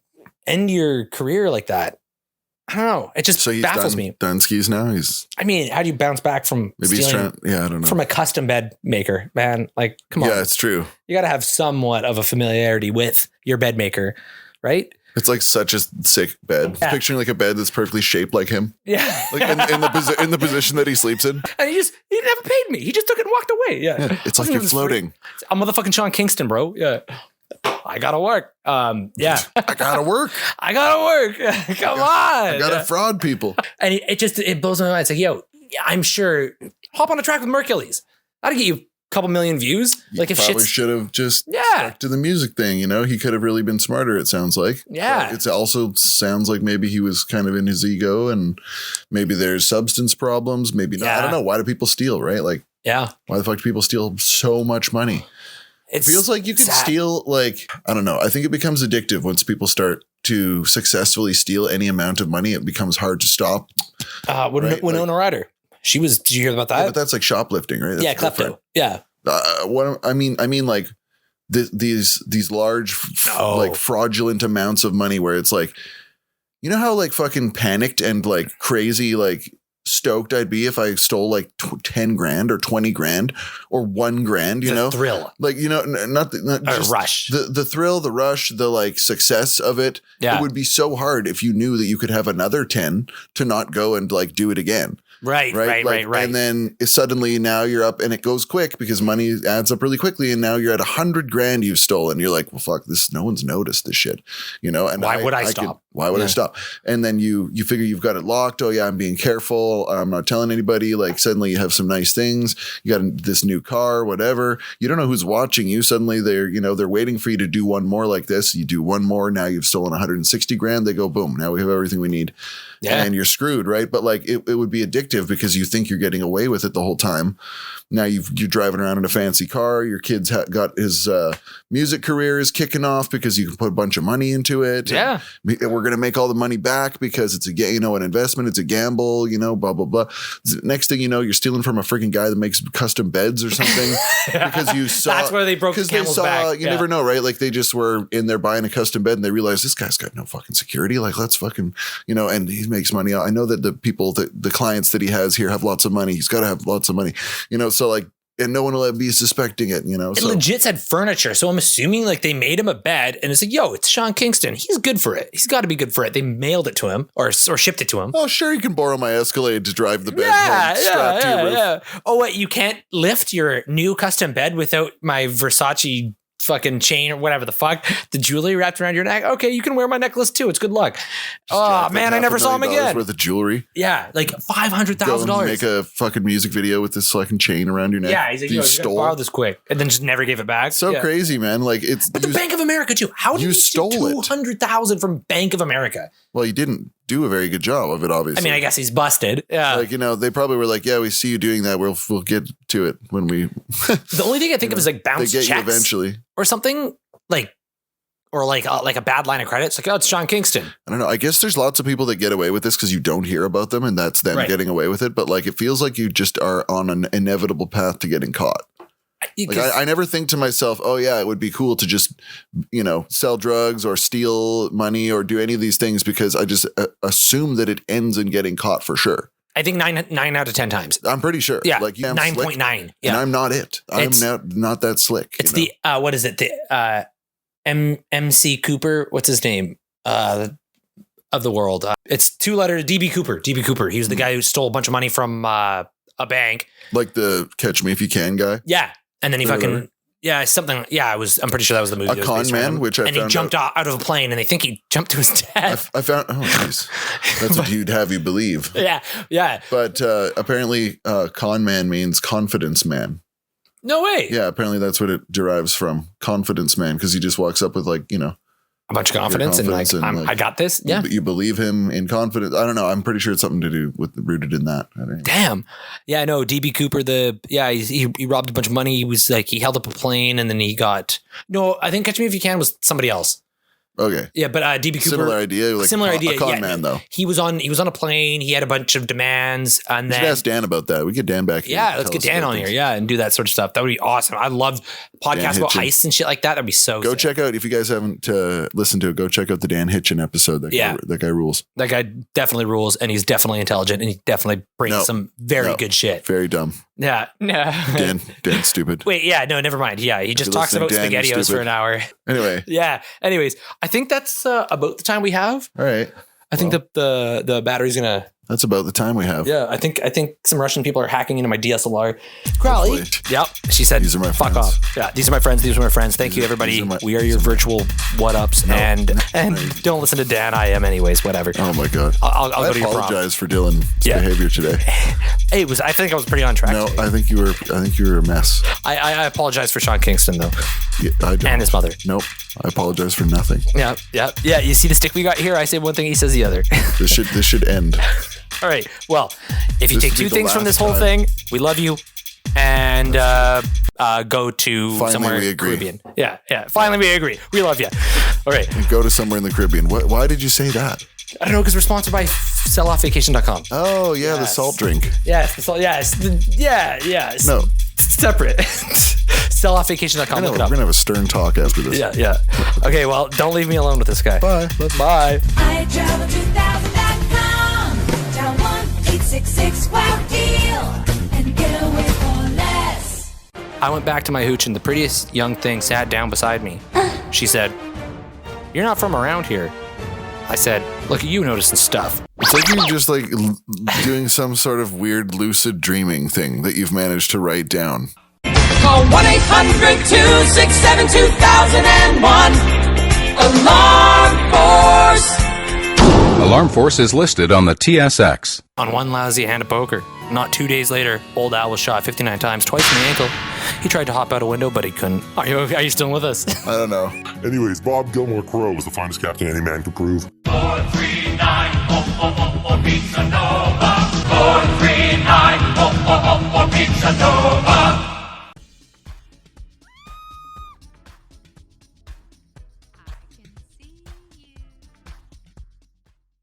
end your career like that? I don't know. It just baffles me. Done skis now. I mean, how do you bounce back from stealing I don't know. From a custom bed maker, man? Like, come on. Yeah, it's true. You got to have somewhat of a familiarity with your bed maker, right? It's like such a sick bed. Yeah. Picturing like a bed that's perfectly shaped like him. Yeah. Like in the position that he sleeps in. And he never paid me. He just took it and walked away. Yeah. It's like you're floating. I'm motherfucking Sean Kingston, bro. Yeah. I gotta work. Yeah. I gotta work. Come on. I gotta fraud people. And it blows my mind. It's like, yo, I'm sure, hop on a track with Mercules. That'll get you a couple million views. Like, if probably should have just stuck to the music thing, you know? He could have really been smarter, it sounds like. Yeah. But it also sounds like maybe he was kind of in his ego, and maybe there's substance problems, maybe not. I don't know. Why do people steal, right? Like, why the fuck do people steal so much money? It feels like you could steal, like, I don't know. I think it becomes addictive once people start to successfully steal any amount of money. It becomes hard to stop. Winona Ryder. Did you hear about that? Yeah, but that's like shoplifting, right? That's klepto. Yeah. I mean, like these large, like fraudulent amounts of money where it's like, you know how like fucking panicked and like crazy, like stoked I'd be if I stole like 10 grand or 20 grand or 1 grand, you know, thrill, like, you know, not just rush, the thrill, the rush, the like success of it. It would be so hard if you knew that you could have another 10 to not go and like do it again. Right. And then suddenly now you're up, and it goes quick because money adds up really quickly. And now you're at 100 grand you've stolen. You're like, well, fuck this. No one's noticed this shit, you know? And why would I stop? Why would I stop? And then you figure you've got it locked. Oh yeah, I'm being careful. I'm not telling anybody. Like suddenly you have some nice things. You got this new car, whatever. You don't know who's watching you. Suddenly they're waiting for you to do one more like this. You do one more. Now you've stolen 160 grand. They go, boom. Now we have everything we need. Yeah. And you're screwed, right? But like it would be addictive because you think you're getting away with it the whole time. Now you're driving around in a fancy car. Your kid's got his music career is kicking off because you can put a bunch of money into it. Yeah. And we're going to make all the money back because it's an investment. It's a gamble, blah, blah, blah. Next thing you know, you're stealing from a freaking guy that makes custom beds or something because you saw. That's where they broke the camel's back. You never know, right? Like they just were in there buying a custom bed and they realized this guy's got no fucking security. Like let's fucking, and he makes money. I know that the clients that he has here have lots of money. He's got to have lots of money, so like, and no one will be suspecting it, It legit said furniture. So I'm assuming like they made him a bed and it's like, yo, it's Sean Kingston. He's good for it. He's got to be good for it. They mailed it to him or shipped it to him. Oh, sure. You can borrow my Escalade to drive the bed home strapped to your roof. Yeah. Oh, wait, you can't lift your new custom bed without my Versace fucking chain or whatever the fuck, the jewelry wrapped around your neck. Okay, you can wear my necklace too. It's good luck. Oh man, I never saw him again. Worth of jewelry. Yeah, like $500,000. Make a fucking music video with this fucking chain around your neck. Yeah, he's like, yo, you gotta borrow this quick, and then just never gave it back. So crazy, man. Like it's but the Bank of America too. How did you steal $200,000 from Bank of America? Well, you didn't do a very good job of it, obviously. I mean, I guess he's busted. Yeah, like they probably were like, yeah, we see you doing that. We'll get to it when we. The only thing I think of is like bounce they get checks you eventually or something. Like a bad line of credit. It's like, oh, it's Sean Kingston. I don't know. I guess there's lots of people that get away with this because you don't hear about them and that's them getting away with it. But like, it feels like you just are on an inevitable path to getting caught. Like I never think to myself, oh yeah, it would be cool to just, sell drugs or steal money or do any of these things because I just assume that it ends in getting caught for sure. I think 9 out of 10 times. I'm pretty sure. Yeah, like 9.9. Yeah, and I'm not it. I'm not that slick. It's the what is it? The MC Cooper. What's his name? Of the world. It's 2 letters. DB Cooper. DB Cooper. He was the guy who stole a bunch of money from a bank. Like the Catch Me If You Can guy. Yeah, and then he fucking. Yeah, something. Yeah, I'm pretty sure that was the movie. A con man, which I found he jumped out of a plane, and they think he jumped to his death. I found. Oh, jeez, that's what you'd have you believe. Yeah. But apparently, con man means confidence man. No way. Yeah, apparently that's what it derives from. Confidence man, because he just walks up with like a bunch of confidence and I got this. Yeah, you believe him in confidence. I don't know. I'm pretty sure it's something to do with rooted in that. Damn. Yeah, no. DB Cooper. He robbed a bunch of money. He was like he held up a plane and then he got I think Catch Me If You Can was somebody else. Okay. Yeah, but DB Cooper. Similar idea. Like similar idea. A con man though. He was on a plane. He had a bunch of demands, and then should ask Dan about that. We get Dan back here. Yeah, let's get Dan on here. Yeah, and do that sort of stuff. That would be awesome. I love podcasts about heists and shit like that. That'd be so. Go check out if you guys haven't listened to it. Go check out the Dan Hitchin episode. That guy rules. That guy definitely rules, and he's definitely intelligent, and he definitely brings some very good shit. Very dumb. Yeah. Dan's stupid. Wait, yeah, no, never mind. Yeah, he just talks about SpaghettiOs for an hour. Anyway. Yeah. Anyways, I think that's about the time we have. All right. I think the battery's gonna. That's about the time we have. Yeah, I think some Russian people are hacking into my DSLR. Crowley. Yep. She said, "These are my fuck friends. off." Yeah, these are my friends. These are my friends. Thank you, everybody. We are your virtual what-ups, and don't listen to Dan. I am, anyways. Whatever. Oh my god. I'll go to your prom. I apologize for Dylan's behavior today. I think I was pretty on track. No, today. I think you were a mess. I apologize for Sean Kingston though. Yeah, I don't. And his mother. Nope. I apologize for nothing. Yeah. You see the stick we got here? I say one thing, he says the other. This should end. All right. Well, if you take 2 things from this whole thing, we love you, and go to somewhere in the Caribbean. Yeah. Finally, we agree. We love you. All right. Go to somewhere in the Caribbean. Why did you say that? I don't know, because we're sponsored by selloffvacation.com. Oh yeah, the salt drink. Yes, the salt. Yeah. No. Separate. selloffvacation.com. We're gonna have a stern talk after this. Yeah. Okay. Well, don't leave me alone with this guy. Bye. Bye. I travel 2000.com. Down 1-866 wow deal and get away for less. I went back to my hooch and the prettiest young thing sat down beside me. She said, "You're not from around here." I said, "Look at you noticing stuff." It's like you're just like doing some sort of weird lucid dreaming thing that you've managed to write down. Call 1-800-267-2001. Alarm Force. alarm force is listed on the TSX. On one lousy hand of poker. Not 2 days later, old Al was shot 59 times, twice in the ankle. He tried to hop out a window, but he couldn't. Are you still with us? I don't know. Anyways, Bob Gilmore Crowe was the finest captain any man could prove. 439, oh, oh, oh, oh, Pizza Nova. 439, oh, oh, oh, oh, Pizza Nova.